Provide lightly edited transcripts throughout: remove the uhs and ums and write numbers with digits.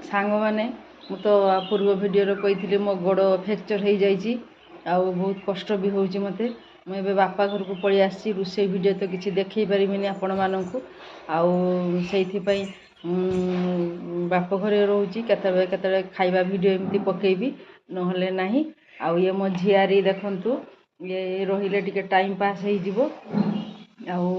सांग मैंने मु तो पूर्व वीडियो कही मो गोड़ फ्रैक्चर हो जाइए बहुत कष्ट भी हो मत मुझे बापा घर को पलि आसी रोषे वीडियो तो किसी देखे पारिनी आपण मानक से बाप घर रोचे केत खाଇବା वीडियो एमती पकेबी नहले ना आउ ये मो झियारी देखु ये रहिले टिके टाइम पास हो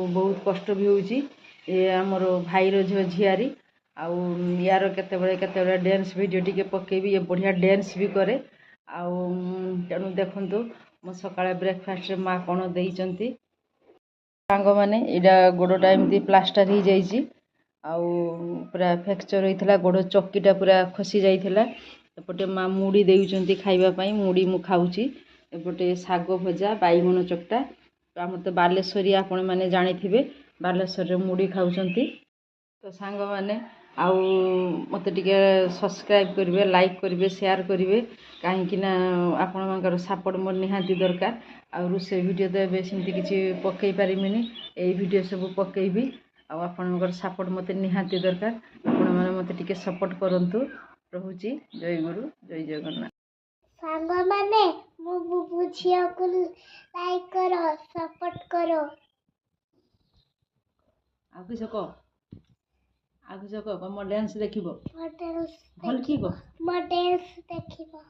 बहुत कष्ट भी होची ये आमर भाईर झील झियारी आउ यार केते डांस वीडियो टिके पकेबी ये बढ़िया डांस भी करे आउ तेणु देखु मो सकाଳେ ब्रेकफास्ट रे माँ कौन देइचंती सांग माने इडा गोड़टा एमती प्लास्टर हो जाइए आउ पूरा फ्रैक्चर होता गोड़ चक्कीटा पूरा खसी जाइथिला एपटे माँ मुड़ी देउचंती खाइबा मुड़ी मु खाऊची एपटे साग भजा बाइगण चकटा आम तो बालेश्वरी आपण मैंने जानी बालेश्वर रे मुड़ी खाऊचंती तो सांग माने आउ मत टिके सब्सक्राइब करेंगे लाइक करेंगे शेयर करेंगे कहीं आपण मानकर सपोर्ट मोर निहाती दरकार आ रोषे वीडियो तो एबे सेमती किसी पकई पारिमिनी एई वीडियो सब पकेबी आपणकर सपोर्ट मत निहाती दरकार आपण माने मत टिके सपोर्ट करंतु रहुची जय गुरु जय जगन्नाथ सांग माने मो बुबु झिया को लाइक करो सपोर्ट करो आ किस को आगु जको मो डांस देखिबो मॉडल्स भल की गो मॉडल्स देखिबो